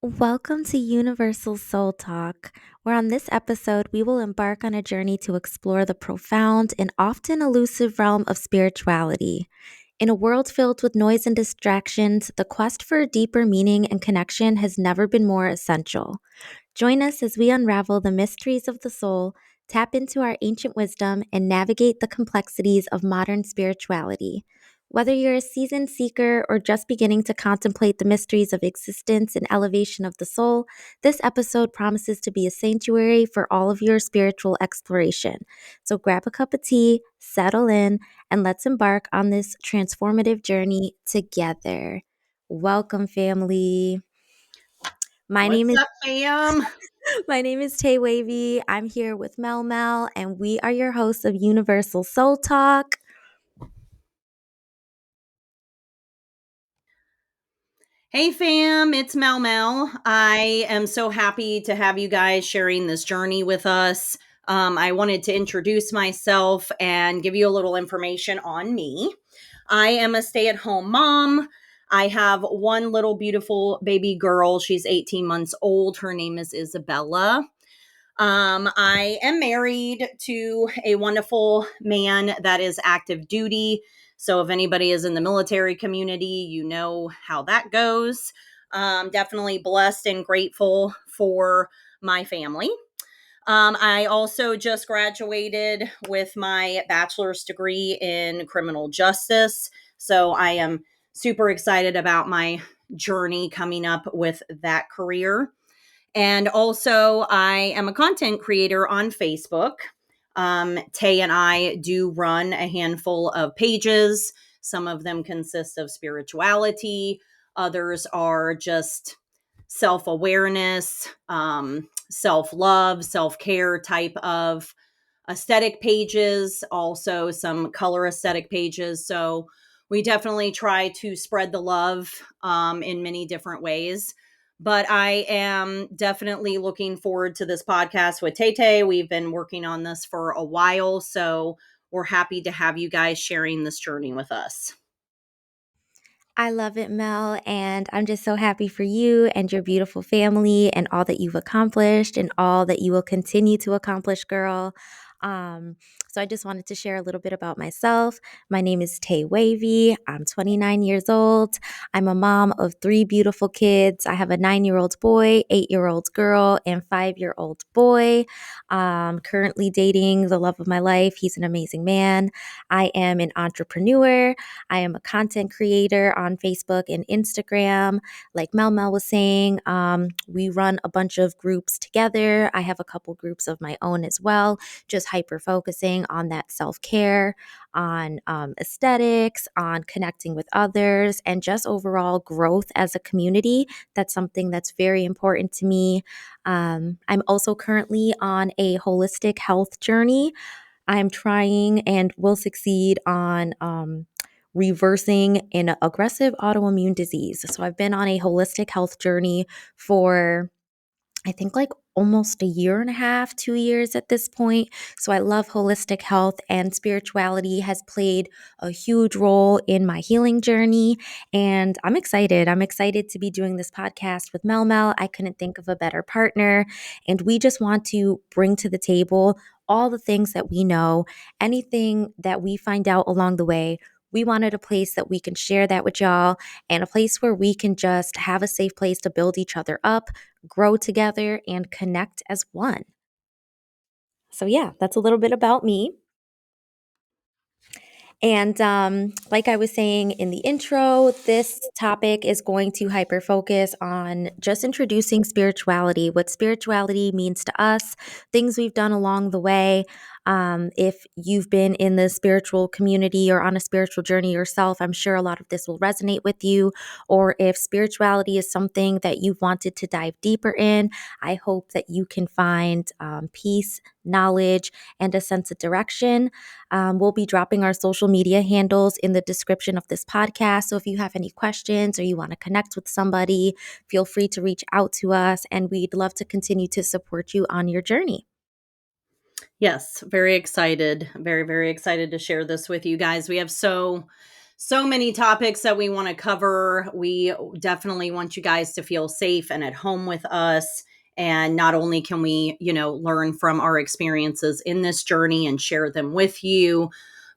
Welcome to Universal Soul Talk, where on this episode we will embark on a journey to explore the profound and often elusive realm of spirituality. In a world filled with noise and distractions, the quest for deeper meaning and connection has never been more essential. Join us as we unravel the mysteries of the soul, tap into our ancient wisdom, and navigate the complexities of modern spirituality. Whether you're a seasoned seeker or just beginning to contemplate the mysteries of existence and elevation of the soul, this episode promises to be a sanctuary for all of your spiritual exploration. So grab a cup of tea, settle in, and let's embark on this transformative journey together. Welcome, family. My name What's is up, fam? My name is Tay Wavy. I'm here with Mel Mel, and we are your hosts of Universal Soul Talk. Hey, fam, it's Mel Mel. I am so happy to have you guys sharing this journey with us. I wanted to introduce myself and give you a little information on me. I am a stay at home mom. I have one little beautiful baby girl. She's 18 months old. Her name is Isabella. I am married to a wonderful man that is active duty. So, if anybody is in the military community, you know how that goes. Definitely blessed and grateful for my family. I also just graduated with my bachelor's degree in criminal justice. So, I am super excited about my journey coming up with that career. And also, I am a content creator on Facebook. Tay and I do run a handful of pages. Some of them consist of spirituality, others are just self awareness, self love, self care type of aesthetic pages, also some color aesthetic pages. So we definitely try to spread the love in many different ways. But I am definitely looking forward to this podcast with Tay Tay. We've been working on this for a while. So we're happy to have you guys sharing this journey with us. I love it, Mel, and I'm just so happy for you and your beautiful family and all that you've accomplished and all that you will continue to accomplish, girl. Um, so I just wanted to share a little bit about myself. My name is Tay Wavy. I'm 29 years old. I'm a mom of three beautiful kids. I have a 9-year-old boy, 8-year-old girl, and 5-year-old boy. Currently dating the love of my life. He's an amazing man. I am an entrepreneur. I am a content creator on Facebook and Instagram. Like Mel Mel was saying, we run a bunch of groups together. I have a couple groups of my own as well, just hyper focusing on that self care, on aesthetics, on connecting with others, and just overall growth as a community. That's something that's very important to me. I'm also currently on a holistic health journey. I'm trying and will succeed on reversing an aggressive autoimmune disease. So I've been on a holistic health journey for I think like almost a year and a half, 2 years at this point. So I love holistic health, and spirituality has played a huge role in my healing journey. And I'm excited. I'm excited to be doing this podcast with Mel Mel. I couldn't think of a better partner. And we just want to bring to the table all the things that we know, anything that we find out along the way. We wanted a place that we can share that with y'all, and a place where we can just have a safe place to build each other up, grow together, and connect as one. So, yeah, that's a little bit about me. And like I was saying in the intro, this topic is going to hyper focus on just introducing spirituality, what spirituality means to us, things we've done along the way. If you've been in the spiritual community or on a spiritual journey yourself, I'm sure a lot of this will resonate with you. Or if spirituality is something that you've wanted to dive deeper in, I hope that you can find peace, knowledge, and a sense of direction. We'll be dropping our social media handles in the description of this podcast. So if you have any questions or you want to connect with somebody, feel free to reach out to us, and we'd love to continue to support you on your journey. Yes, very excited. Very, very excited to share this with you guys. We have So many topics that we want to cover. We definitely want you guys to feel safe and at home with us. And not only can we, learn from our experiences in this journey and share them with you,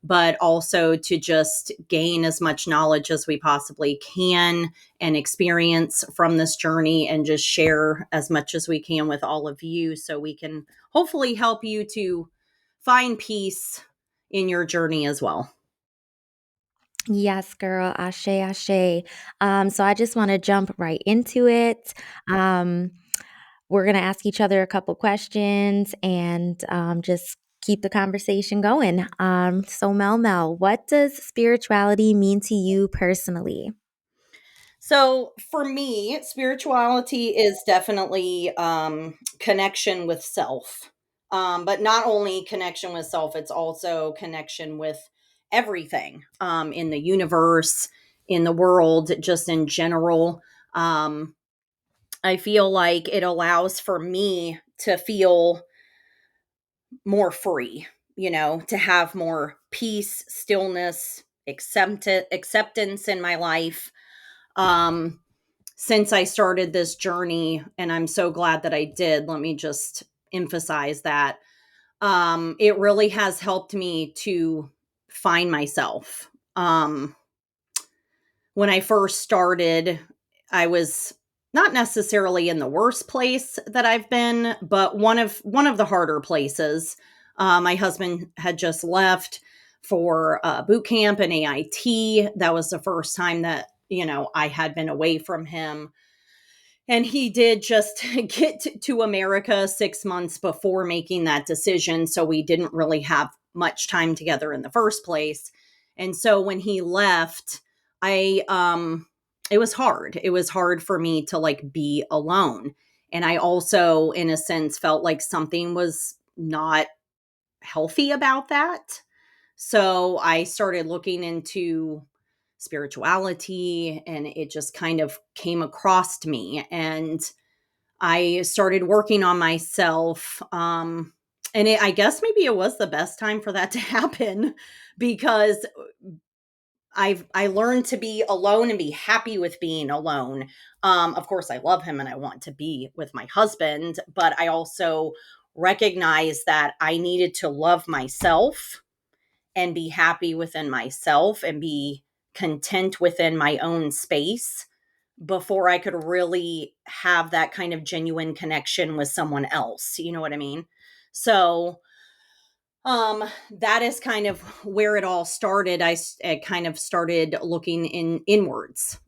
but also to just gain as much knowledge as we possibly can and experience from this journey and just share as much as we can with all of you so we can hopefully help you to find peace in your journey as well. Yes, girl. Ashe, ashe. So I just want to jump right into it. Um, we're going to ask each other a couple questions and just keep the conversation going. So, Mel, what does spirituality mean to you personally? So for me, spirituality is definitely connection with self. But not only connection with self, it's also connection with everything in the universe, in the world, just in general. Um, I feel like it allows for me to feel more free, to have more peace, stillness, acceptance in my life. Um, since I started this journey, and I'm so glad that I did, let me just emphasize that. It really has helped me to find myself. When I first started, I was not necessarily in the worst place that I've been, but one of the harder places. My husband had just left for boot camp and AIT. That was the first time that I had been away from him, and he did just get to America 6 months before making that decision. So we didn't really have much time together in the first place. And so when he left, it was hard. It was hard for me to like be alone. And I also, in a sense, felt like something was not healthy about that. So I started looking into spirituality, and it just kind of came across to me, and I started working on myself. I guess maybe it was the best time for that to happen because I learned to be alone and be happy with being alone. Of course, I love him and I want to be with my husband, but I also recognize that I needed to love myself and be happy within myself and be content within my own space before I could really have that kind of genuine connection with someone else. You know what I mean? So, that is kind of where it all started. I kind of started looking inwards,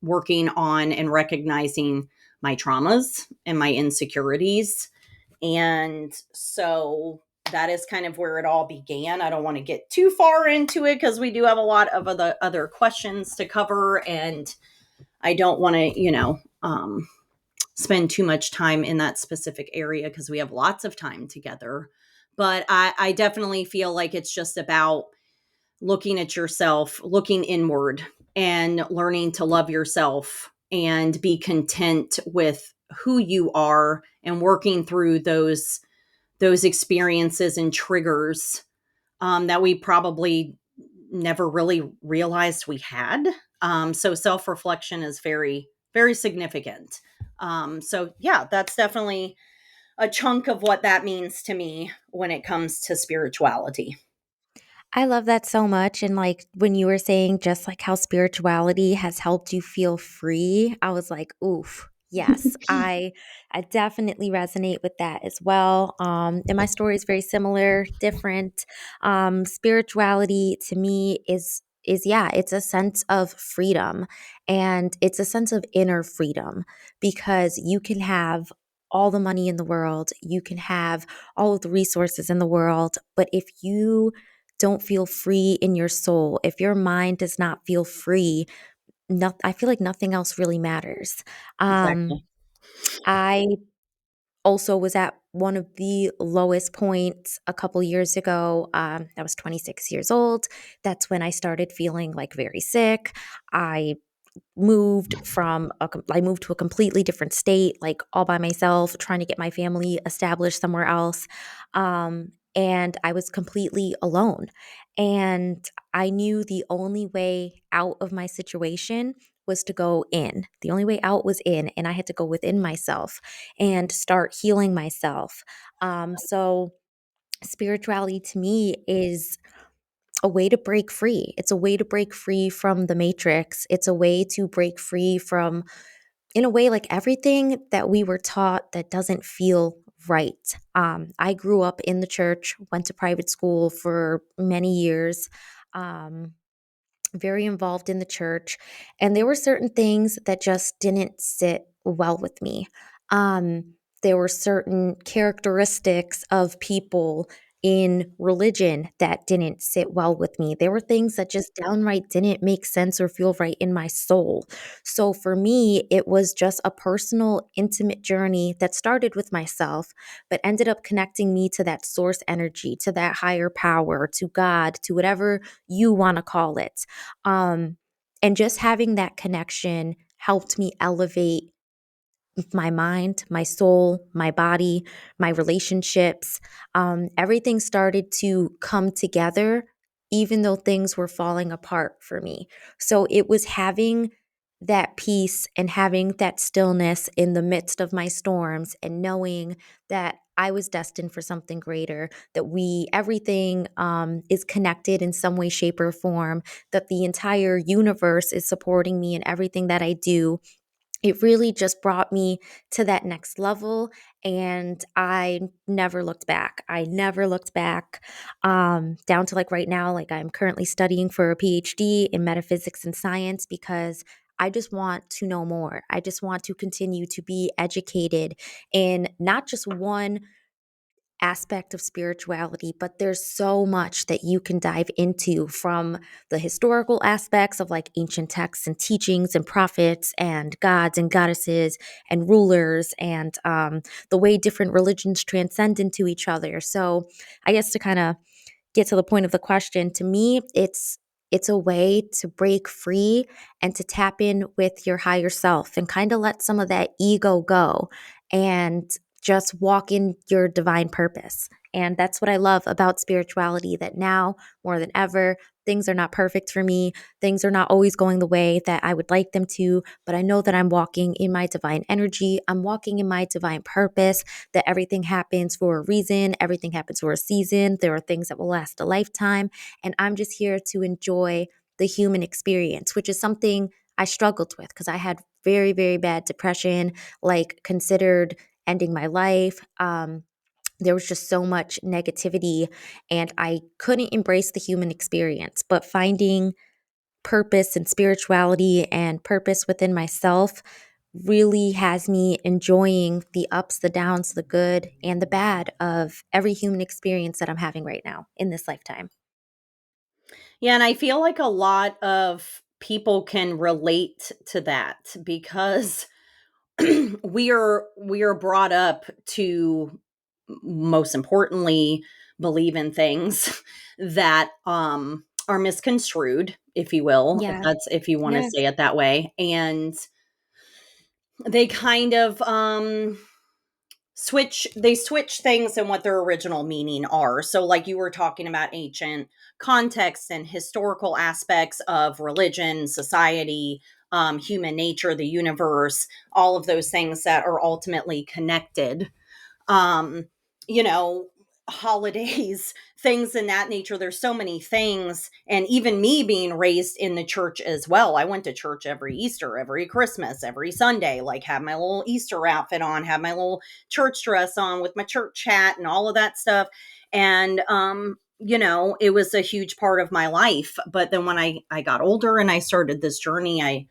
working on and recognizing my traumas and my insecurities, and so that is kind of where it all began. I don't want to get too far into it because we do have a lot of other questions to cover, and I don't want to, spend too much time in that specific area because we have lots of time together. But I definitely feel like it's just about looking at yourself, looking inward, and learning to love yourself and be content with who you are and working through those experiences and triggers that we probably never really realized we had. So self reflection is very, very significant. So, yeah, that's definitely a chunk of what that means to me when it comes to spirituality. I love that so much. And like when you were saying just like how spirituality has helped you feel free, I was like, oof. Yes, I definitely resonate with that as well. And my story is very similar, different. Spirituality to me is yeah, it's a sense of freedom, and it's a sense of inner freedom because you can have all the money in the world, you can have all of the resources in the world, but if you don't feel free in your soul, if your mind does not feel free, I feel like nothing else really matters. Um, Exactly. I also was at one of the lowest points a couple years ago. I was 26 years old. That's when I started feeling like very sick. I I moved to a completely different state, like all by myself, trying to get my family established somewhere else. and I was completely alone. And I knew the only way out of my situation was to go in. The only way out was in, and I had to go within myself and start healing myself. So, spirituality to me is a way to break free. It's a way to break free from the matrix. It's a way to break free from, in a way, like everything that we were taught that doesn't feel right. I grew up in the church, went to private school for many years. Um, very involved in the church, and there were certain things that just didn't sit well with me. There were certain characteristics of people in religion that didn't sit well with me. There were things that just downright didn't make sense or feel right in my soul. So for me, it was just a personal, intimate journey that started with myself, but ended up connecting me to that source energy, to that higher power, to God, to whatever you want to call it. um, and just having that connection helped me elevate my mind, my soul, my body, my relationships. Everything started to come together, even though things were falling apart for me. So it was having that peace and having that stillness in the midst of my storms, and knowing that I was destined for something greater, that everything is connected in some way, shape, or form, that the entire universe is supporting me in everything that I do. It really just brought me to that next level, and I never looked back. I never looked back. Down to like right now, like I'm currently studying for a PhD in metaphysics and science, because I just want to know more. I just want to continue to be educated in not just one aspect of spirituality, but there's so much that you can dive into, from the historical aspects of like ancient texts and teachings and prophets and gods and goddesses and rulers, and the way different religions transcend into each other. So, I guess to kind of get to the point of the question, to me, it's a way to break free and to tap in with your higher self and kind of let some of that ego go and just walk in your divine purpose. And that's what I love about spirituality, that now more than ever, things are not perfect for me. Things are not always going the way that I would like them to, but I know that I'm walking in my divine energy. I'm walking in my divine purpose, that everything happens for a reason, everything happens for a season. There are things that will last a lifetime. And I'm just here to enjoy the human experience, which is something I struggled with because I had very, very bad depression, like considered ending my life. There was just so much negativity, and I couldn't embrace the human experience. But finding purpose and spirituality and purpose within myself really has me enjoying the ups, the downs, the good, and the bad of every human experience that I'm having right now in this lifetime. Yeah, and I feel like a lot of people can relate to that because we are brought up to, most importantly, believe in things that are misconstrued, if you will, Yeah. if you want to Yeah. say it that way. And they kind of switch things and what their original meaning are. So like you were talking about ancient contexts and historical aspects of religion, society, human nature, the universe, all of those things that are ultimately connected. um you know Holidays, things in that nature. There's so many things. And even me being raised in the church as well, I went to church every Easter, every Christmas, every Sunday, like had my little Easter outfit on, had my little church dress on with my church hat and all of that stuff. And it was a huge part of my life. But then when I got older and I started this journey, I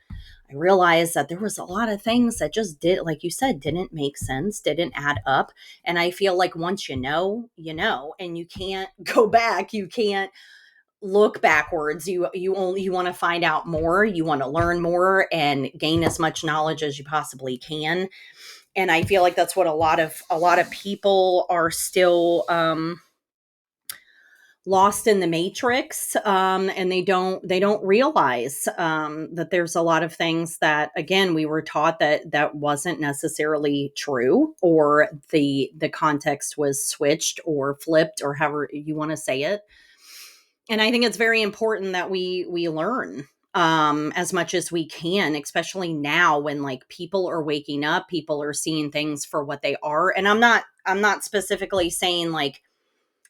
realized that there was a lot of things that just did, like you said, didn't make sense, didn't add up. And I feel like once you know, and you can't go back. You can't look backwards. You want to find out more. You want to learn more and gain as much knowledge as you possibly can. And I feel like that's what a lot of people are still lost in the matrix, and they don't realize that there's a lot of things that, again, we were taught that wasn't necessarily true, or the context was switched or flipped, or however you want to say it. And I think it's very important that we learn as much as we can, especially now when, like, people are waking up, people are seeing things for what they are. And I'm not specifically saying like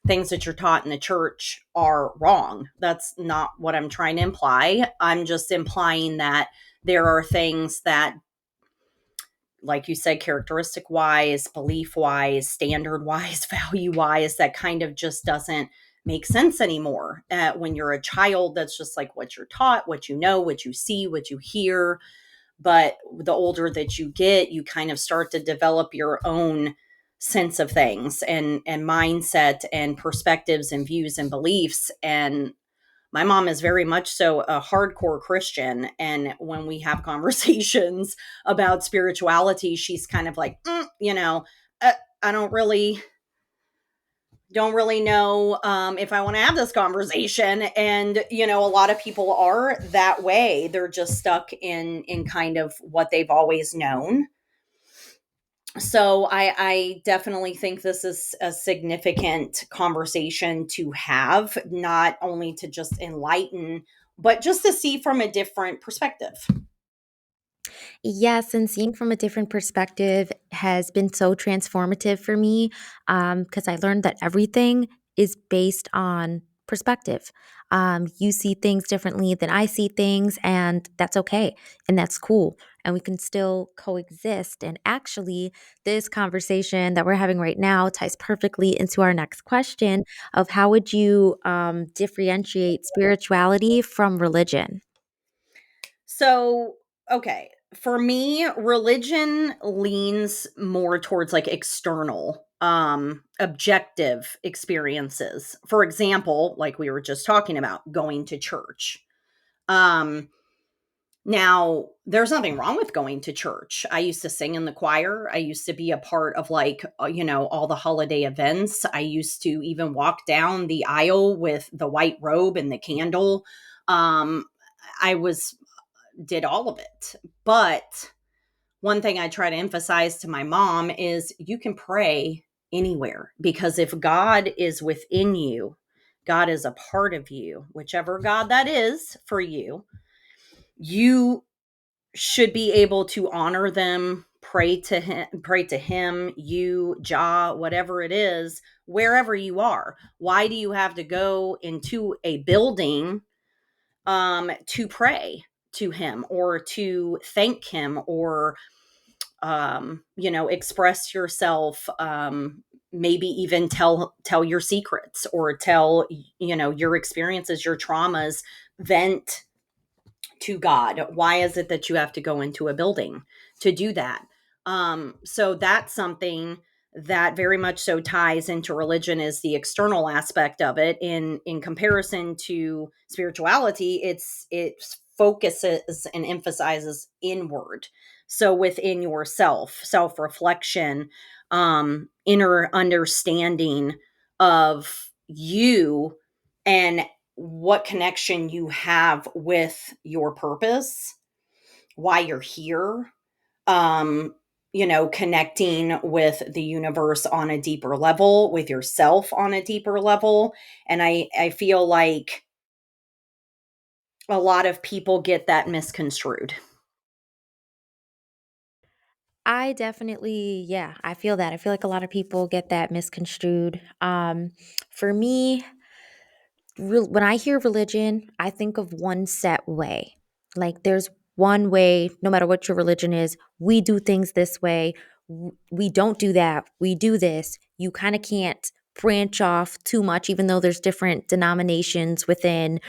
things that you're taught in the church are wrong. That's not what I'm trying to imply. I'm just implying that there are things that, like you said, characteristic wise, belief wise, standard wise, value wise, that kind of just doesn't make sense anymore. When you're a child, that's just like what you're taught, what you know, what you see, what you hear. But the older that you get, you kind of start to develop your own sense of things, and mindset and perspectives and views and beliefs. And my mom is very much so a hardcore Christian. And when we have conversations about spirituality, she's kind of like, I don't really know if I want to have this conversation. And a lot of people are that way. They're just stuck in kind of what they've always known. So I definitely think this is a significant conversation to have, not only to just enlighten, but just to see from a different perspective. Yes, and seeing from a different perspective has been so transformative for me because I learned that everything is based on perspective. You see things differently than I see things, and that's okay, and that's cool. And we can still coexist. And actually, this conversation that we're having right now ties perfectly into our next question of how would you differentiate spirituality from religion? So, okay, for me, religion leans more towards like external, objective experiences. For example, like we were just talking about, going to church. Um, Now, there's nothing wrong with going to church. I used to sing in the choir. I used to be a part of, like, all the holiday events. I used to even walk down the aisle with the white robe and the candle. Um, I was did all of it. But one thing I try to emphasize to my mom is you can pray anywhere, because if God is within you, God is a part of you, whichever God that is for you. You should be able to honor them, pray to him, you, Jah, whatever it is, wherever you are. Why do you have to go into a building to pray to him, or to thank him, or express yourself, maybe even tell your secrets, or tell your experiences, your traumas, vent to God? Why is it that you have to go into a building to do that? So that's something that very much so ties into religion, is the external aspect of it. In comparison to spirituality, it focuses and emphasizes inward. So within yourself, self-reflection, inner understanding of you, and what connection you have with your purpose, why you're here, um, connecting with the universe on a deeper level, with yourself on a deeper level. And I feel like a lot of people get that misconstrued. I definitely, yeah, I feel that. I feel like a lot of people get that misconstrued. For me, when I hear religion, I think of one set way. Like there's one way, no matter what your religion is, we do things this way. We don't do that. We do this. You kind of can't branch off too much, even though there's different denominations within,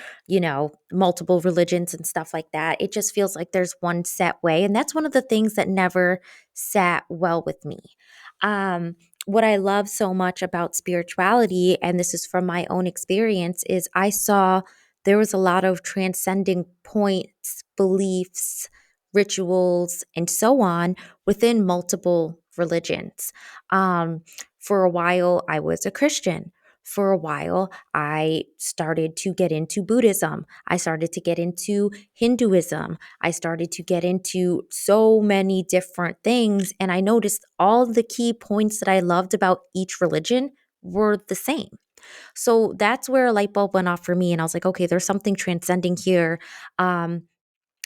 multiple religions and stuff like that. It just feels like there's one set way. And that's one of the things that never sat well with me. What I love so much about spirituality, and this is from my own experience, is I saw there was a lot of transcending points, beliefs, rituals, and so on within multiple religions. Um, for a while, I was a Christian. For a while, I started to get into Buddhism. I started to get into Hinduism. I started to get into so many different things. And I noticed all the key points that I loved about each religion were the same. So that's where a light bulb went off for me. And I was like, okay, there's something transcending here. Um,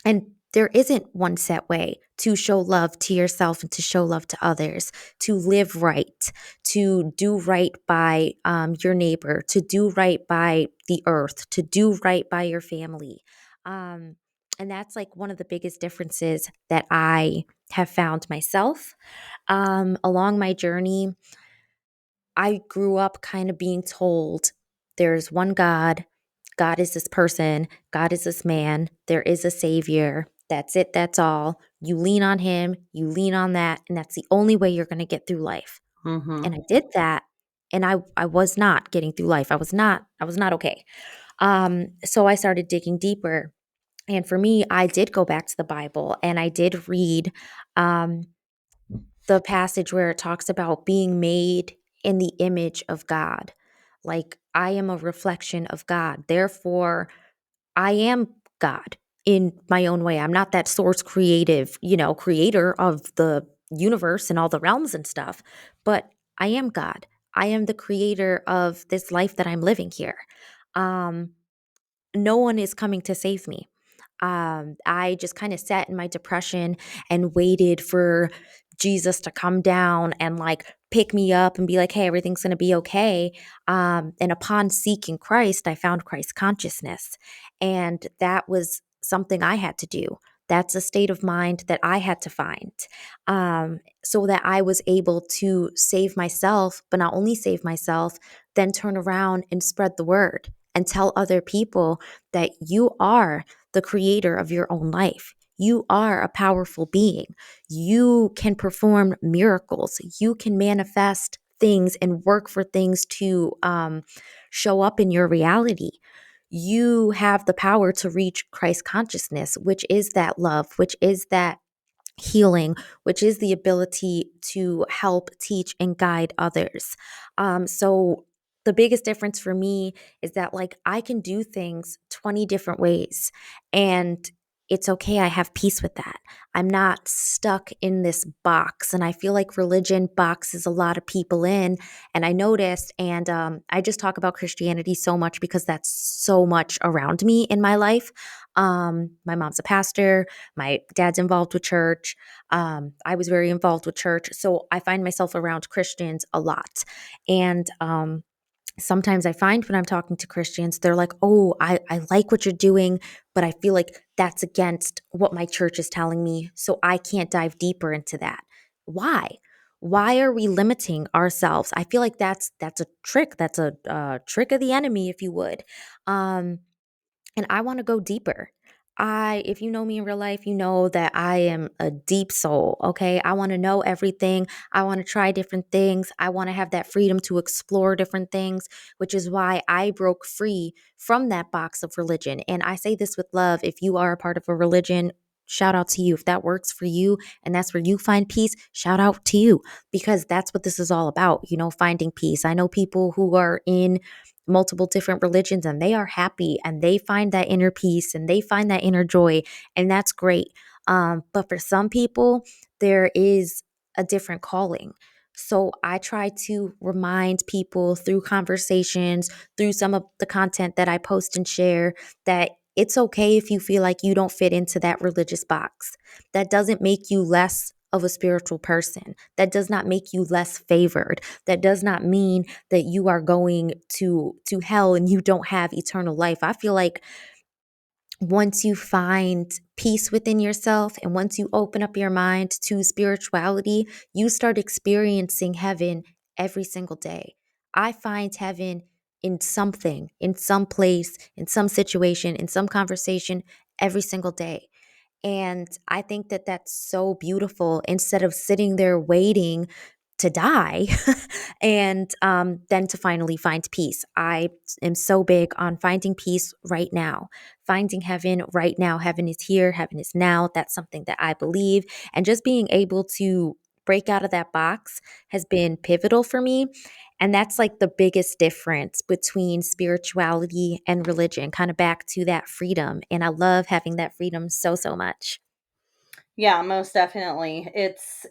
and there isn't one set way to show love to yourself and to show love to others, to live right, to do right by your neighbor, to do right by the earth, to do right by your family. Um, and that's like one of the biggest differences that I have found myself along my journey. I grew up kind of being told there's one God, God is this person, God is this man, there is a savior. That's it, that's all. You lean on him, you lean on that, and that's the only way you're going to get through life. Mhm. And I did that, and I was not getting through life. I was not okay. So I started digging deeper. And for me, I did go back to the Bible and I did read um the passage where it talks about being made in the image of God. Like, I am a reflection of God. Therefore, I am God in my own way. I'm not that source creative, creator of the universe and all the realms and stuff, but I am God. I am the creator of this life that I'm living here. Um, no one is coming to save me. I just kind of sat in my depression and waited for Jesus to come down and like pick me up and be like, hey, everything's going to be okay. And upon seeking Christ, I found Christ consciousness. And that was something I had to do. That's a state of mind that I had to find so that I was able to save myself, but not only save myself, then turn around and spread the word and tell other people that you are the creator of your own life. You are a powerful being. You can perform miracles. You can manifest things and work for things to show up in your reality. You have the power to reach Christ consciousness, which is that love, which is that healing, which is the ability to help teach and guide others. So the biggest difference for me is that like I can do things 20 different ways and it's okay. I have peace with that. I'm not stuck in this box. And I feel like religion boxes a lot of people in. And I noticed, and I just talk about Christianity so much because that's so much around me in my life. My mom's a pastor, my dad's involved with church. I was very involved with church. So I find myself around Christians a lot. And sometimes I find when I'm talking to Christians, they're like, oh, I like what you're doing, but I feel like that's against what my church is telling me. So I can't dive deeper into that. Why? Why are we limiting ourselves? I feel like that's a trick. That's a trick of the enemy, if you would. Um, and I want to go deeper. If you know me in real life, you know that I am a deep soul, okay? I want to know everything. I want to try different things. I want to have that freedom to explore different things, which is why I broke free from that box of religion. And I say this with love. If you are a part of a religion, shout out to you. If that works for you and that's where you find peace, shout out to you because that's what this is all about, finding peace. I know people who are in multiple different religions and they are happy and they find that inner peace and they find that inner joy, and that's great. But for some people there is a different calling. So I try to remind people through conversations, through some of the content that I post and share, that it's okay if you feel like you don't fit into that religious box. That doesn't make you less of a spiritual person. That does not make you less favored. That does not mean that you are going to hell and you don't have eternal life. I feel like once you find peace within yourself and once you open up your mind to spirituality, you start experiencing heaven every single day. I find heaven in something, in some place, in some situation, in some conversation every single day. And I think that that's so beautiful instead of sitting there waiting to die and then to finally find peace. I am so big on finding peace right now, finding heaven right now. Heaven is here, heaven is now. That's something that I believe. And just being able to break out of that box has been pivotal for me. And that's like the biggest difference between spirituality and religion, kind of back to that freedom. And I love having that freedom so, so much. Yeah, most definitely. It's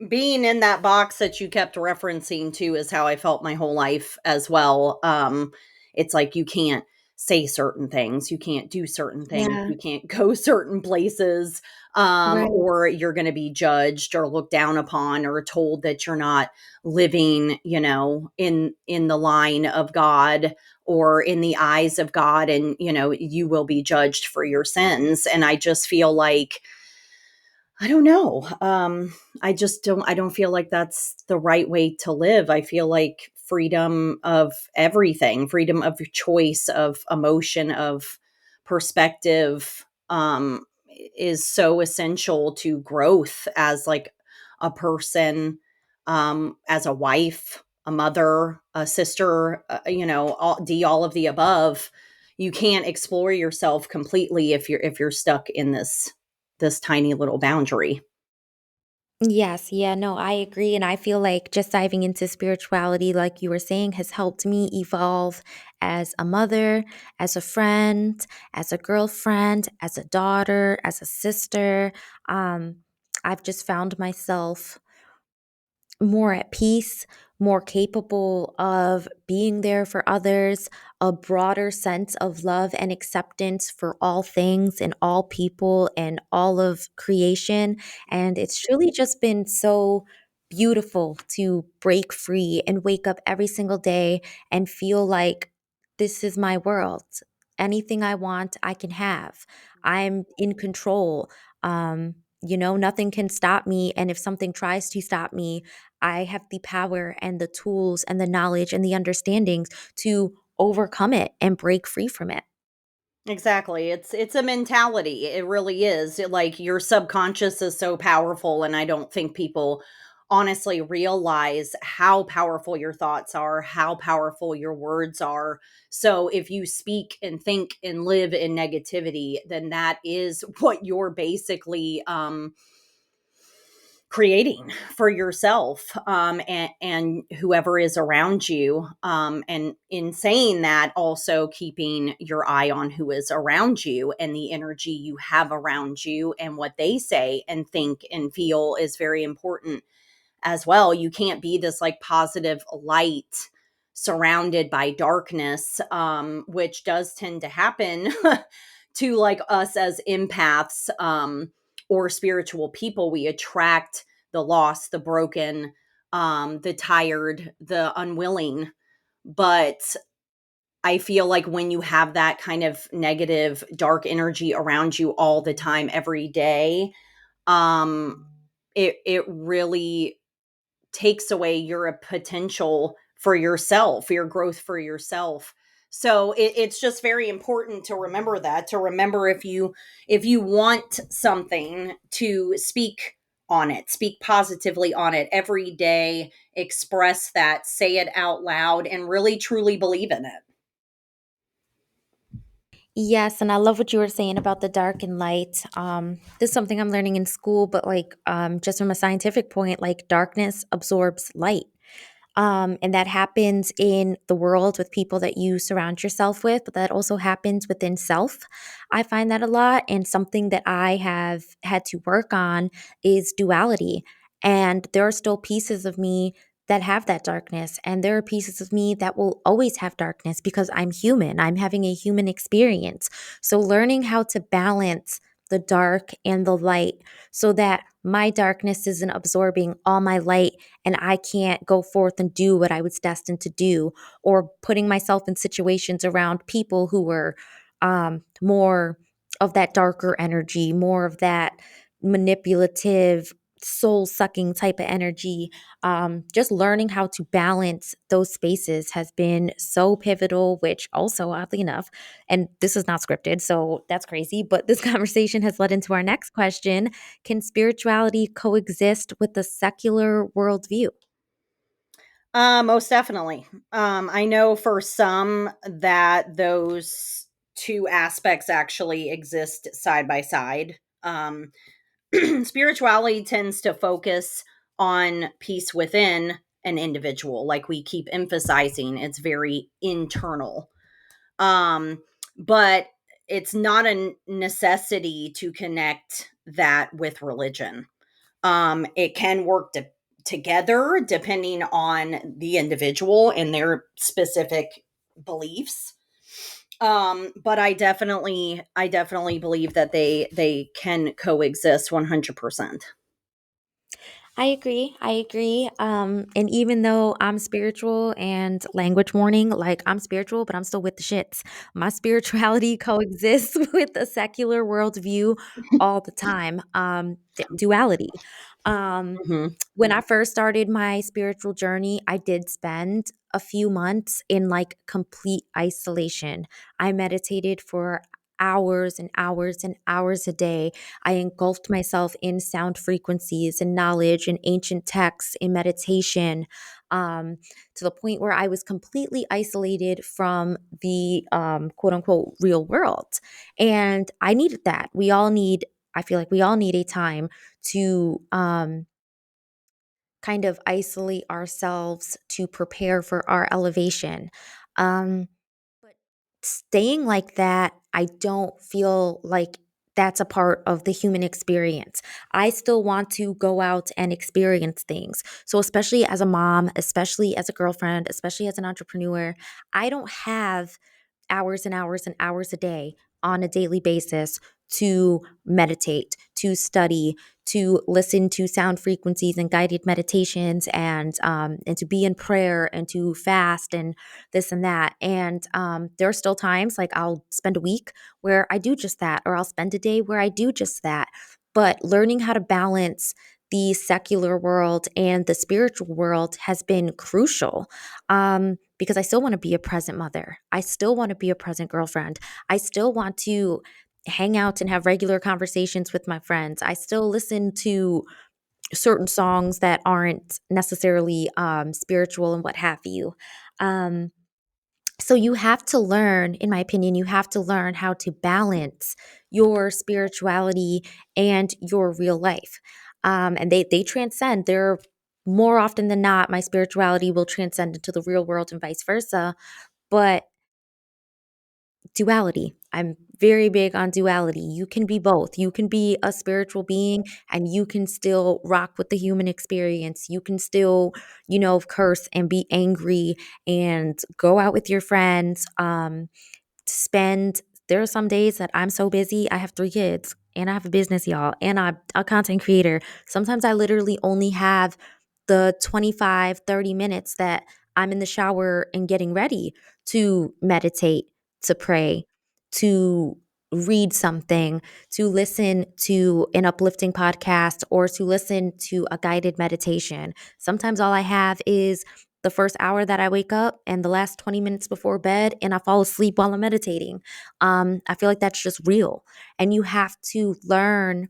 being in that box that you kept referencing to is how I felt my whole life as well. It's like you can't say certain things, you can't do certain things, Yeah, you can't go certain places, right. or you're going to be judged or looked down upon or told that you're not living, in the line of God or in the eyes of God, and you will be judged for your sins. And I just feel like I don't know. I don't feel like that's the right way to live. I feel like freedom of everything, freedom of choice, of emotion, of perspective, is so essential to growth as like a person, as a wife, a mother, a sister, all of the above. You can't explore yourself completely if you're stuck in this tiny little boundary. Yes, yeah, no, I agree. And I feel like just diving into spirituality, like you were saying, has helped me evolve as a mother, as a friend, as a girlfriend, as a daughter, as a sister. Um, I've just found myself more at peace, more capable of being there for others, a broader sense of love and acceptance for all things and all people and all of creation. And it's truly just been so beautiful to break free and wake up every single day and feel like this is my world. Anything I want, I can have. I'm in control. Nothing can stop me. And if something tries to stop me, I have the power and the tools and the knowledge and the understandings to overcome it and break free from it. Exactly. It's a mentality. It really is. Like your subconscious is so powerful, and I don't think people honestly realize how powerful your thoughts are, how powerful your words are. So if you speak and think and live in negativity, then that is what you're basically creating for yourself, and whoever is around you, and in saying that, also keeping your eye on who is around you and the energy you have around you, and what they say and think and feel is very important as well. You can't be this like positive light surrounded by darkness, which does tend to happen to like us as empaths, or spiritual people. We attract the lost, the broken, the tired, the unwilling. But I feel like when you have that kind of negative, dark energy around you all the time, every day, um, it really takes away your potential for yourself, your growth for yourself. So it's just very important to remember that, to remember if you want something, to speak on it, speak positively on it every day, express that, say it out loud, and really truly believe in it. Yes, and I love what you were saying about the dark and light. This is something I'm learning in school, but like just from a scientific point, like darkness absorbs light. And that happens in the world with people that you surround yourself with, but that also happens within self. I find that a lot. And something that I have had to work on is duality. And there are still pieces of me that have that darkness. And there are pieces of me that will always have darkness because I'm human. I'm having a human experience. So learning how to balance the dark and the light so that my darkness isn't absorbing all my light and I can't go forth and do what I was destined to do, or putting myself in situations around people who were more of that darker energy, more of that manipulative, soul sucking type of energy. Just learning how to balance those spaces has been so pivotal, which also, oddly enough, and this is not scripted, so that's crazy, but this conversation has led into our next question. Can spirituality coexist with the secular worldview? Most definitely. I know for some that those two aspects actually exist side by side. Spirituality tends to focus on peace within an individual. Like we keep emphasizing, it's very internal. Um, but it's not a necessity to connect that with religion. It can work together depending on the individual and their specific beliefs. But I definitely believe that they can coexist 100%. I agree. I agree. And even though I'm spiritual and language warning, like I'm spiritual, but I'm still with the shits. My spirituality coexists with a secular worldview all the time. Duality. Um, Mhm. when I first started my spiritual journey, I did spend a few months in like complete isolation. I meditated for hours and hours and hours a day. I engulfed myself in sound frequencies and knowledge and ancient texts in meditation, um, to the point where I was completely isolated from the quote unquote real world. And I needed that. I feel like we all need a time to kind of isolate ourselves to prepare for our elevation. Um, but staying like that, I don't feel like that's a part of the human experience. I still want to go out and experience things. So, especially as a mom, especially as a girlfriend, especially as an entrepreneur, I don't have hours and hours and hours a day on a daily basis to meditate, to study, to listen to sound frequencies and guided meditations, and to be in prayer and to fast and this and that. And there are still times like I'll spend a week where I do just that, or I'll spend a day where I do just that. But learning how to balance the secular world and the spiritual world has been crucial, because I still want to be a present mother. I still want to be a present girlfriend. I still want to hang out and have regular conversations with my friends. I still listen to certain songs that aren't necessarily spiritual and what have you. Um, so you have to learn, in my opinion, you have to learn how to balance your spirituality and your real life. And they transcend. They're more often than not, my spirituality will transcend into the real world and vice versa. But duality. I'm very big on duality. You can be both. You can be a spiritual being and you can still rock with the human experience. You can still, curse and be angry and go out with your friends. Spend There are some days that I'm so busy. I have 3 kids and I have a business, y'all, and I'm a content creator. Sometimes I literally only have the 25-30 minutes that I'm in the shower and getting ready to meditate, to pray, to read something, to listen to an uplifting podcast, or to listen to a guided meditation. Sometimes all I have is the first hour that I wake up and the last 20 minutes before bed, and I fall asleep while I'm meditating. I feel like that's just real. And you have to learn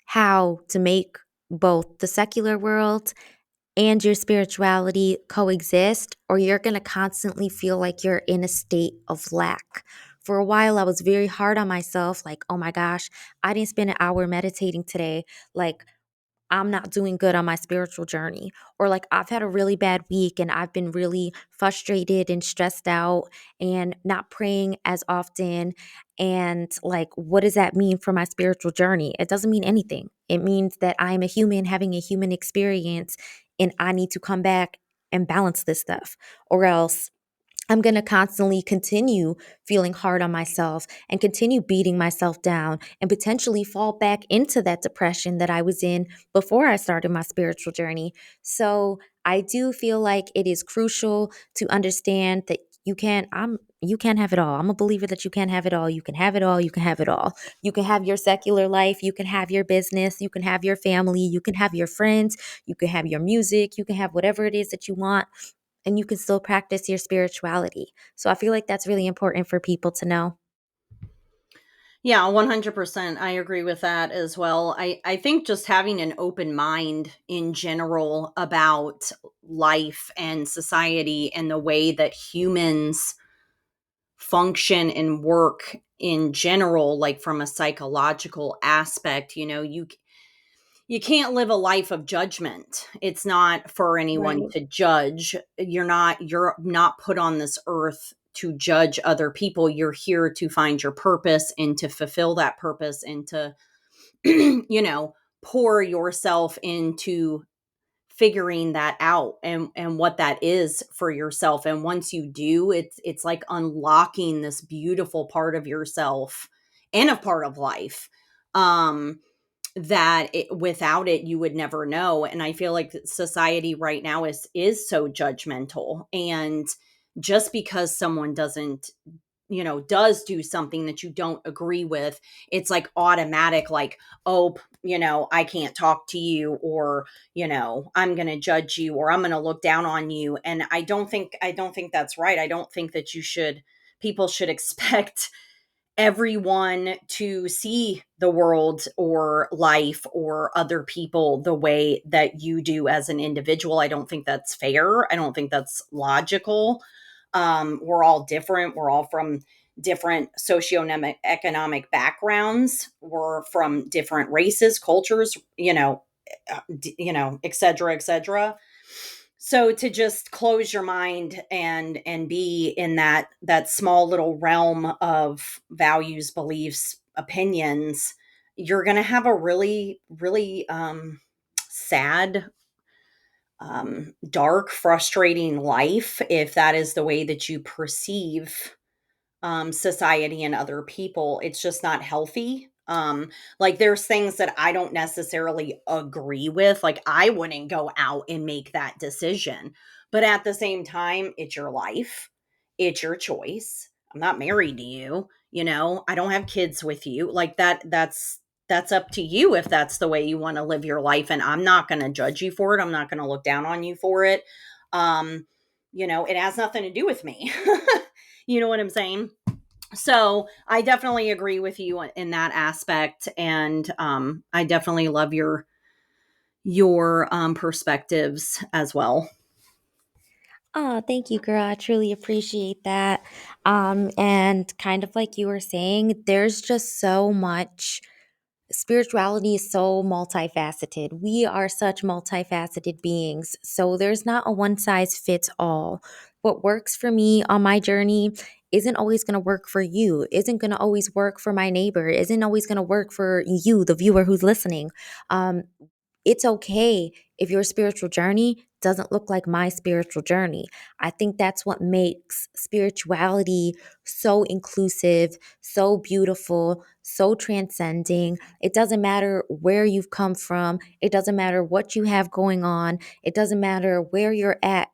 how to make both the secular world and your spirituality coexist, or you're going to constantly feel like you're in a state of lack. For a while, I was very hard on myself, like, oh my gosh, I didn't spend an hour meditating today. Like, I'm not doing good on my spiritual journey. Or like I've had a really bad week and I've been really frustrated and stressed out and not praying as often. And like, what does that mean for my spiritual journey? It doesn't mean anything. It means that I'm a human having a human experience and I need to come back and balance this stuff, or else I'm going to constantly continue feeling hard on myself and continue beating myself down and potentially fall back into that depression that I was in before I started my spiritual journey. So, I do feel like it is crucial to understand that you can't have it all. I'm a believer that you can't have it all. You can have it all. You can have it all. You can have your secular life, you can have your business, you can have your family, you can have your friends, you can have your music, you can have whatever it is that you want, and you can still practice your spirituality. So I feel like that's really important for people to know. Yeah, 100%. I agree with that as well. I think just having an open mind in general about life and society and the way that humans function and work in general, like from a psychological aspect, you can't live a life of judgment. It's not for anyone Right. to judge. You're not put on this earth to judge other people. You're here to find your purpose and to fulfill that purpose and to you know, pour yourself into figuring that out and what that is for yourself. And once you do, it's like unlocking this beautiful part of yourself and a part of life. Um without it you would never know. And I feel like society right now is so judgmental, and just because someone does do something that you don't agree with, it's like automatic, like, oh, I can't talk to you, or, I'm going to judge you, or I'm going to look down on you. And I don't think that's right. I don't think that people should expect everyone to see the world or life or other people the way that you do as an individual. I don't think that's fair. I don't think that's logical. We're all different. We're all from different socioeconomic backgrounds. We're from different races, cultures, et cetera, et cetera. So to just close your mind and be in that small little realm of values, beliefs, opinions, you're going to have a really really sad, dark, frustrating life if that is the way that you perceive society and other people. It's just not healthy. Like, there's things that I don't necessarily agree with. Like, I wouldn't go out and make that decision. But at the same time, it's your life. It's your choice. I'm not married to you, I don't have kids with you. Like, that's up to you if that's the way you want to live your life, and I'm not going to judge you for it. I'm not going to look down on you for it. Um, it has nothing to do with me. You know what I'm saying? So I definitely agree with you in that aspect, and I definitely love your perspectives as well. Oh, thank you, girl. I truly appreciate that. And kind of like you were saying, there's just so much. Spirituality is so multifaceted. We are such multifaceted beings. So there's not a one size fits all. What works for me on my journey isn't always going to work for you, isn't going to always work for my neighbor, isn't always going to work for you, the viewer who's listening. Um, it's okay if your spiritual journey doesn't look like my spiritual journey. I think that's what makes spirituality so inclusive, so beautiful, so transcending. It doesn't matter where you've come from, it doesn't matter what you have going on, it doesn't matter where you're at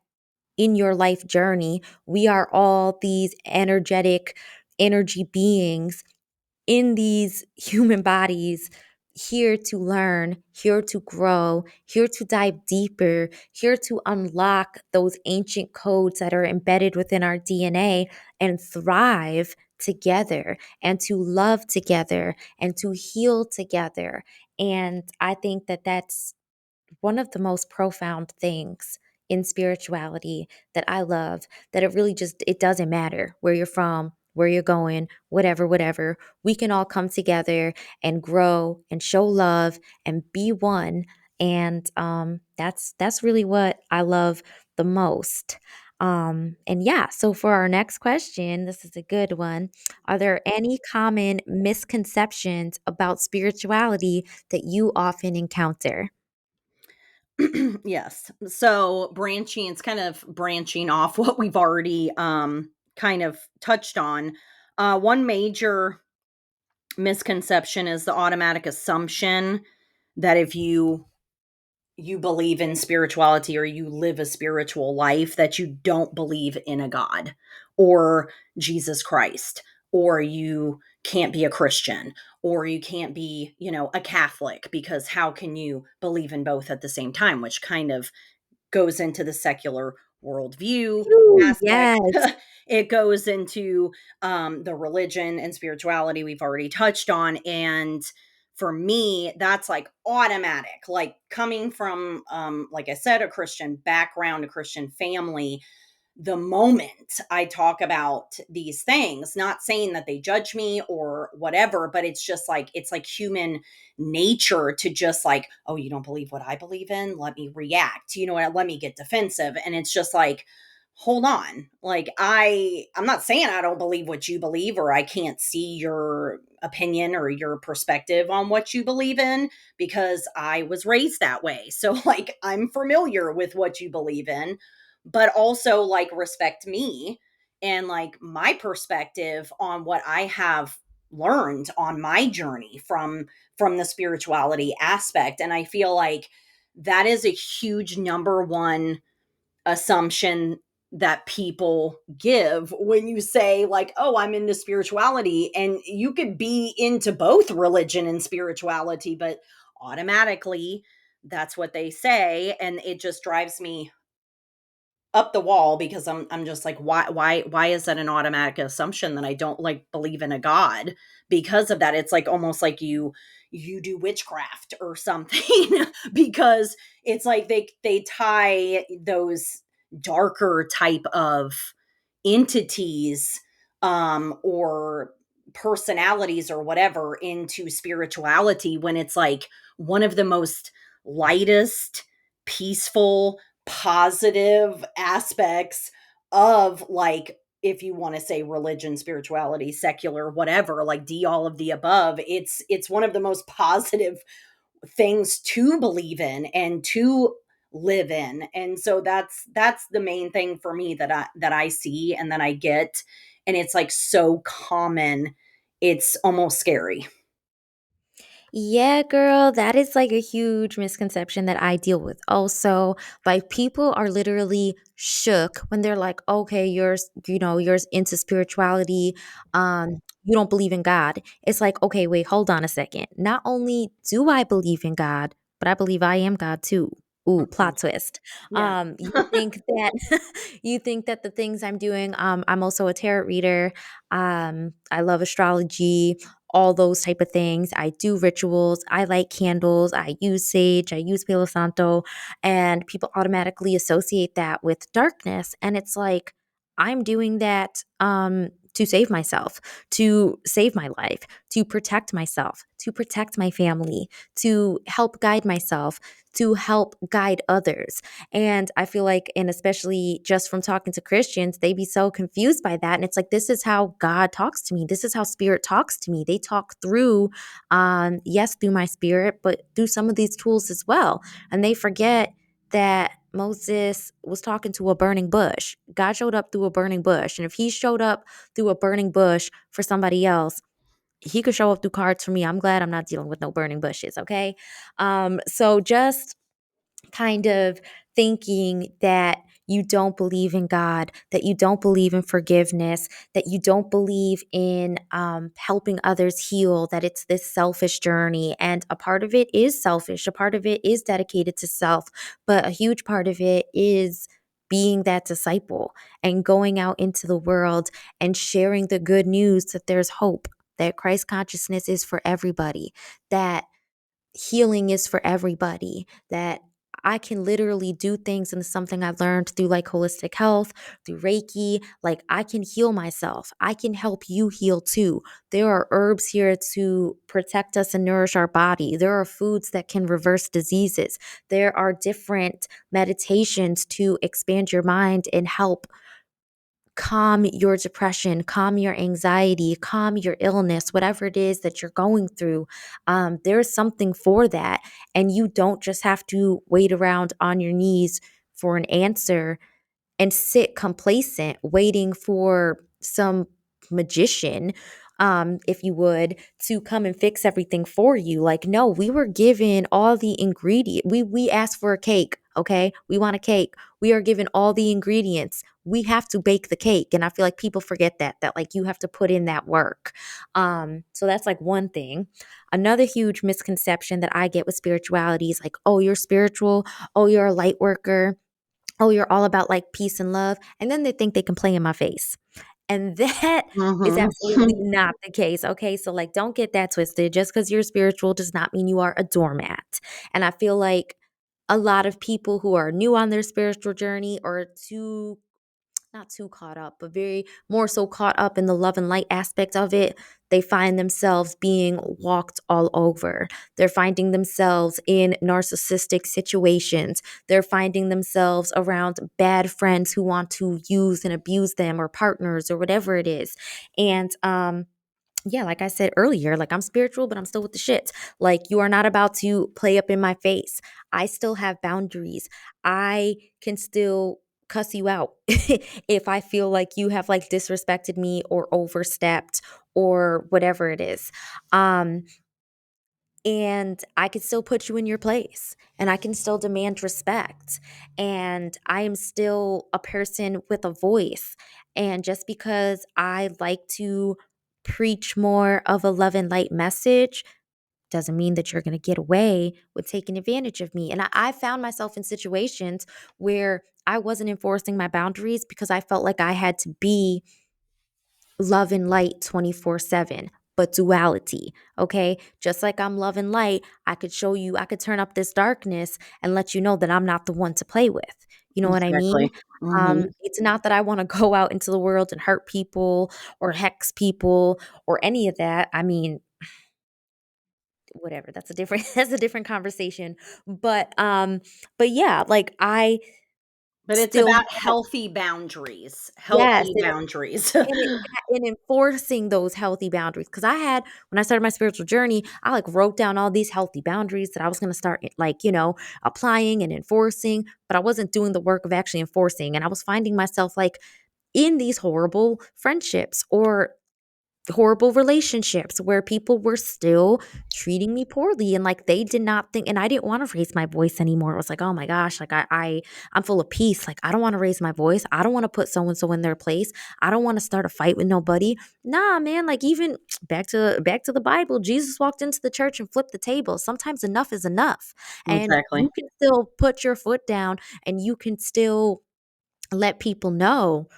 in your life journey. We are all these energetic energy beings in these human bodies, here to learn, here to grow, here to dive deeper, here to unlock those ancient codes that are embedded within our DNA and thrive together and to love together and to heal together. And I think that that's one of the most profound things in spirituality that I love, that it really just it doesn't matter where you're from, where you're going, whatever. We can all come together and grow and show love and be one. And that's really what I love the most. And yeah, so for our next question, this is a good one. Are there any common misconceptions about spirituality that you often encounter? Yes. So it's kind of branching off what we've already kind of touched on. One major misconception is the automatic assumption that if you believe in spirituality or you live a spiritual life, that you don't believe in a God or Jesus Christ, or you can't be a Christian, or you can't be, a Catholic, because how can you believe in both at the same time, which kind of goes into the secular worldview Ooh, aspect. yes. It goes into the religion and spirituality we've already touched on. And for me, that's like automatic. Like, coming from, like I said, a Christian background, a Christian family, the moment I talk about these things, not saying that they judge me or whatever, but it's like human nature to just like, oh, you don't believe what I believe in? Let me react. You know what? Let me get defensive. And it's just like, hold on. Like I'm not saying I don't believe what you believe or I can't see your opinion or your perspective on what you believe in because I was raised that way. So like I'm familiar with what you believe in, but also like respect me and like my perspective on what I have learned on my journey from the spirituality aspect. And I feel like that is a huge number one assumption that people give when you say like, oh, I'm into spirituality, and you could be into both religion and spirituality, but automatically that's what they say, and it just drives me up the wall because I'm just like, why is that an automatic assumption that I don't like believe in a god because of that? It's like almost like you do witchcraft or something because it's like they tie those darker type of entities or personalities or whatever into spirituality when it's like one of the most lightest, peaceful, positive aspects of like, if you want to say religion, spirituality, secular, whatever, like D all of the above, it's one of the most positive things to believe in and to live in. And so that's the main thing for me that I see and that I get, and it's like so common. It's almost scary. Yeah, girl, that is like a huge misconception that I deal with also. Like people are literally shook when they're like, "Okay, you're into spirituality, you don't believe in God." It's like, "Okay, wait, hold on a second. Not only do I believe in God, but I believe I am God too." Ooh, Mhm. plot twist. Yeah. You think that you think that the things I'm doing, I'm also a tarot reader. I love astrology, all those type of things. I do rituals. I light candles. I use sage. I use Palo Santo. And people automatically associate that with darkness. And it's like, I'm doing that to save myself, to save my life, to protect myself, to protect my family, to help guide myself, to help guide others. And I feel like, and especially just from talking to Christians, they be so confused by that. And it's like, this is how God talks to me. This is how spirit talks to me. They talk through, yes, through my spirit, but through some of these tools as well. And they forget that Moses was talking to a burning bush. God showed up through a burning bush. And if he showed up through a burning bush for somebody else, he could show up through cards for me. I'm glad I'm not dealing with no burning bushes. Okay. So just kind of thinking that you don't believe in God, that you don't believe in forgiveness, that you don't believe in helping others heal, that it's this selfish journey. And a part of it is selfish, a part of it is dedicated to self, but a huge part of it is being that disciple and going out into the world and sharing the good news that there's hope, that Christ consciousness is for everybody, that healing is for everybody, that I can literally do things, and it's something I've learned through like holistic health, through Reiki. Like I can heal myself. I can help you heal too. There are herbs here to protect us and nourish our body. There are foods that can reverse diseases. There are different meditations to expand your mind and help calm your depression, calm your anxiety, calm your illness, whatever it is that you're going through. There's something for that. And you don't just have to wait around on your knees for an answer and sit complacent waiting for some magician, if you would, to come and fix everything for you. Like, no, we were given all the ingredient. We asked for a cake, okay? We want a cake. We are given all the ingredients. We have to bake the cake. And I feel like people forget that like you have to put in that work. So that's like one thing. Another huge misconception that I get with spirituality is like, oh, you're spiritual, oh, you're a light worker, oh, you're all about like peace and love. And then they think they can play in my face. And that is Mhm. absolutely not the case. Okay. So, like, don't get that twisted. Just because you're spiritual does not mean you are a doormat. And I feel like a lot of people who are new on their spiritual journey or too not too caught up, but very more so caught up in the love and light aspect of it, they find themselves being walked all over. They're finding themselves in narcissistic situations. They're finding themselves around bad friends who want to use and abuse them, or partners, or whatever it is. And yeah, like I said earlier, like I'm spiritual, but I'm still with the shit. Like you are not about to play up in my face. I still have boundaries. I can still cuss you out if I feel like you have like disrespected me or overstepped or whatever it is. Um and I can still put you in your place, and I can still demand respect, and I am still a person with a voice. And just because I like to preach more of a love and light message doesn't mean that you're going to get away with taking advantage of me. And I found myself in situations where I wasn't enforcing my boundaries because I felt like I had to be love and light 24/7, but duality. Okay. Just like I'm love and light, I could show you, I could turn up this darkness and let you know that I'm not the one to play with. You know what I mean? Exactly. Hmm. It's not that I want to go out into the world and hurt people or hex people or any of that. I mean, whatever. That's a different that's a different conversation. But yeah, like I But it's still about have, healthy boundaries, yes, healthy boundaries. and it and enforcing those healthy boundaries, because I had, when I started my spiritual journey, I like wrote down all these healthy boundaries that I was going to start like, applying and enforcing, but I wasn't doing the work of actually enforcing, and I was finding myself like in these horrible friendships or horrible relationships where people were still treating me poorly, and like they did not think, and I didn't want to raise my voice anymore. It was like, oh my gosh, like I'm full of peace. Like I don't want to raise my voice. I don't want to put so and so in their place. I don't want to start a fight with nobody. Nah, man, like even back to the Bible, Jesus walked into the church and flipped the table. Sometimes enough is enough. And Exactly. you can still put your foot down, and you can still let people know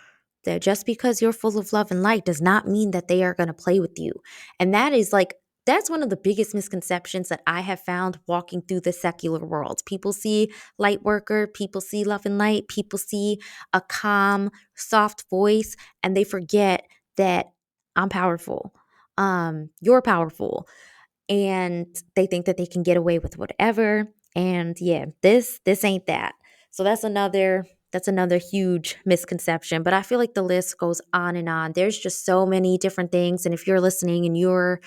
that just because you're full of love and light does not mean that they are going to play with you. And that is like, that's one of the biggest misconceptions that I have found walking through the secular world. People see light worker, people see love and light, people see a calm, soft voice, and they forget that I'm powerful. You're powerful, and they think that they can get away with whatever. And yeah, this ain't that. So that's another huge misconception, but I feel like the list goes on and on. There's just so many different things, and if you're listening and you're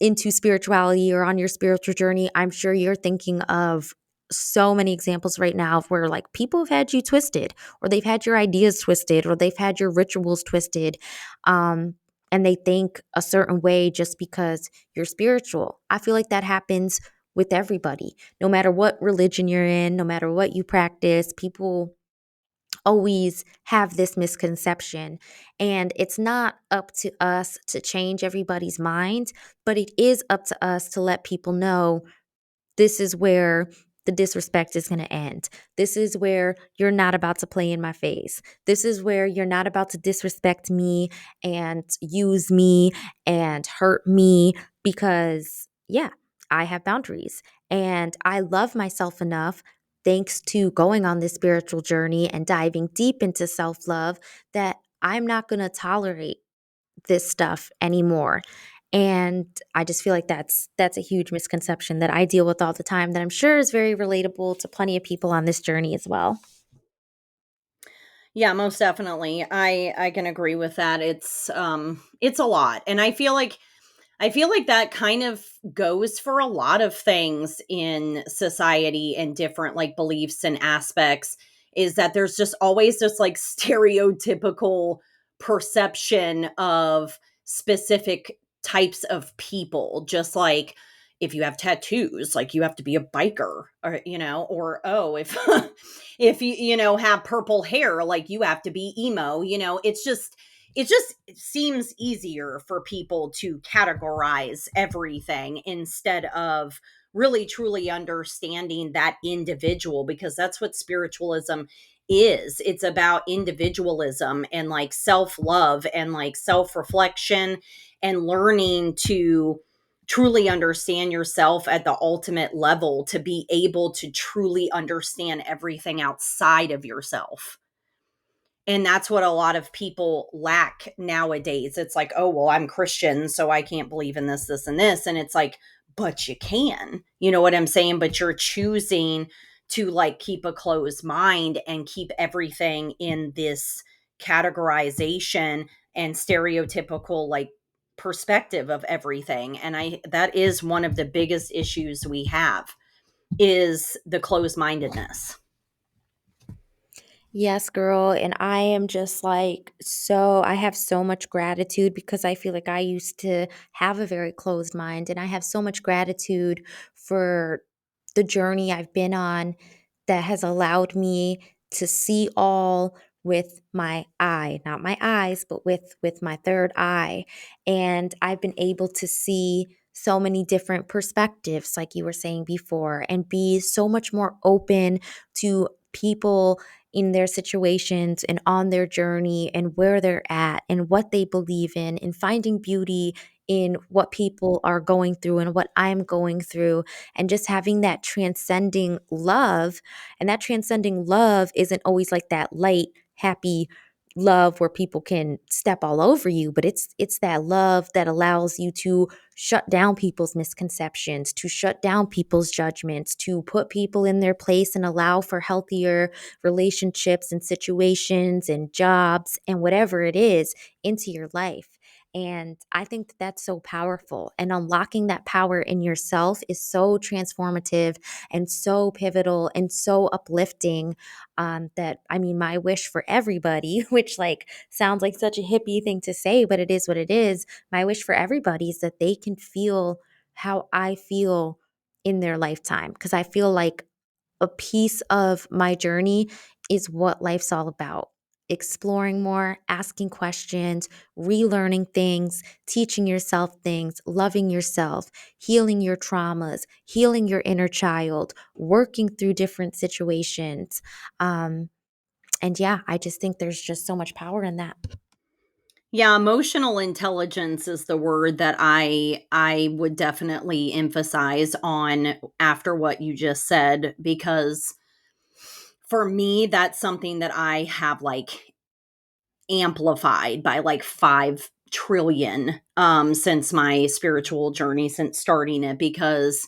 into spirituality or on your spiritual journey, I'm sure you're thinking of so many examples right now of where like people have had you twisted, or they've had your ideas twisted, or they've had your rituals twisted. Um, and they think a certain way just because you're spiritual. I feel like that happens with everybody. No matter what religion you're in, no matter what you practice, people always have this misconception. And it's not up to us to change everybody's mind, but it is up to us to let people know this is where the disrespect is going to end. This is where you're not about to play in my face. This is where you're not about to disrespect me and use me and hurt me, because, yeah, I have boundaries and I love myself enough, thanks to going on this spiritual journey and diving deep into self love, that I'm not going to tolerate this stuff anymore. And I just feel like that's a huge misconception that I deal with all the time, that I'm sure is very relatable to plenty of people on this journey as well. Yeah, most definitely. I can agree with that. It's a lot. And I feel like that kind of goes for a lot of things in society and different like beliefs and aspects, is that there's just always this like stereotypical perception of specific types of people. Just like if you have tattoos, like you have to be a biker, or or oh, if if you have purple hair, like you have to be emo. It seems easier for people to categorize everything instead of really truly understanding that individual, because that's what spiritualism is. It's about individualism and like self-love and like self-reflection and learning to truly understand yourself at the ultimate level, to be able to truly understand everything outside of yourself. And that's what a lot of people lack nowadays. It's like, oh, well, I'm Christian, so I can't believe in this, this, and this. And it's like, but you can. You know what I'm saying? But you're choosing to like keep a closed mind and keep everything in this categorization and stereotypical like perspective of everything. And I that is one of the biggest issues we have is the closed mindedness. Yes, girl. And I am just like, I have so much gratitude because I feel like I used to have a very closed mind. And I have so much gratitude for the journey I've been on that has allowed me to see all with my eye, not my eyes, but with my third eye. And I've been able to see so many different perspectives, like you were saying before, and be so much more open to people in their situations and on their journey and where they're at and what they believe in and finding beauty in what people are going through and what I'm going through and just having that transcending love. And that transcending love isn't always like that light, happy love where people can step all over you, but it's that love that allows you to shut down people's misconceptions, to shut down people's judgments, to put people in their place and allow for healthier relationships and situations and jobs and whatever it is into your life. And I think that that's so powerful. And unlocking that power in yourself is so transformative and so pivotal and so uplifting. That, I mean, my wish for everybody, which like sounds like such a hippie thing to say, but it is what it is. My wish for everybody is that they can feel how I feel in their lifetime. Because I feel like a piece of my journey is what life's all about. Exploring more, asking questions, relearning things, teaching yourself things, loving yourself, healing your traumas, healing your inner child, working through different situations. Um, and yeah, I just think there's just so much power in that. Yeah, emotional intelligence is the word that I would definitely emphasize on after what you just said, because for me that's something that I have like amplified by like 5 trillion since my spiritual journey, since starting it, because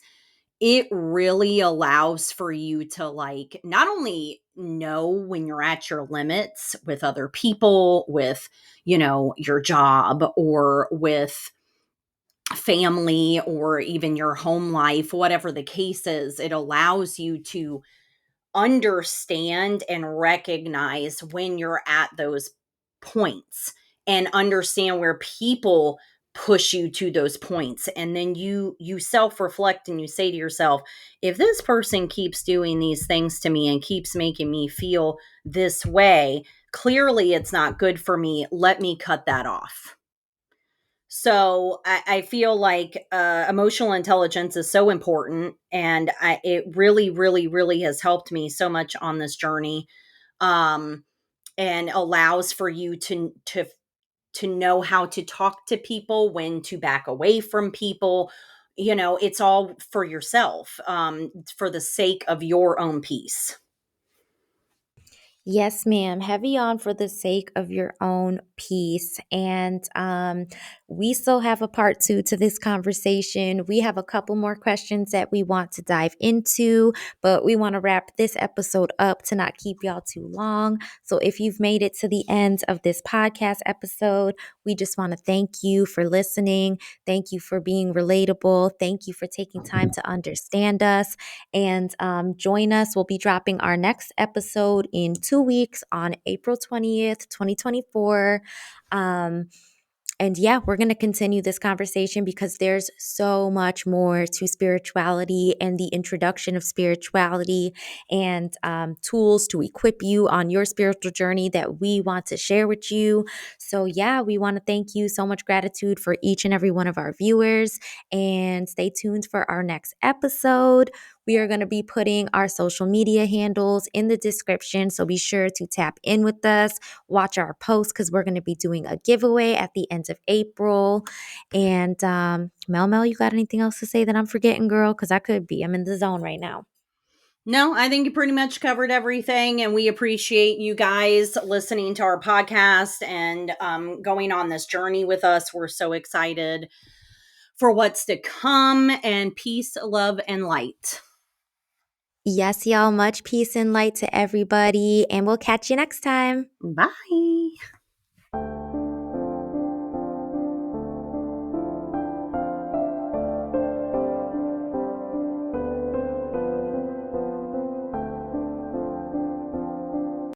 it really allows for you to like not only know when you're at your limits with other people, with, you know, your job or with family or even your home life, whatever the case is, it allows you to understand and recognize when you're at those points and understand where people push you to those points. And then you self-reflect and you say to yourself, if this person keeps doing these things to me and keeps making me feel this way, clearly it's not good for me. Let me cut that off. So I feel like emotional intelligence is so important, and it really, really, really has helped me so much on this journey, um, and allows for you to know how to talk to people, when to back away from people. You know, it's all for yourself, for the sake of your own peace. Yes, ma'am. Heavy on for the sake of your own peace. And we still have a part two to this conversation. We have a couple more questions that we want to dive into, but we want to wrap this episode up to not keep y'all too long. So if you've made it to the end of this podcast episode, we just want to thank you for listening. Thank you for being relatable. Thank you for taking time to understand us. And join us. We'll be dropping our next episode in 2 weeks on April 20th, 2024. Um, and yeah, we're going to continue this conversation because there's so much more to spirituality and the introduction of spirituality and tools to equip you on your spiritual journey that we want to share with you. So, yeah, we want to thank you so much gratitude for each and every one of our viewers. And stay tuned for our next episode. We are going to be putting our social media handles in the description. So be sure to tap in with us, watch our posts because we're going to be doing a giveaway at the end of April. And Mel, you got anything else to say that I'm forgetting, girl? Because I could be. I'm in the zone right now. No, I think you pretty much covered everything, and we appreciate you guys listening to our podcast and going on this journey with us. We're so excited for what's to come, and peace, love, and light. Yes, y'all. Much peace and light to everybody, and we'll catch you next time. Bye.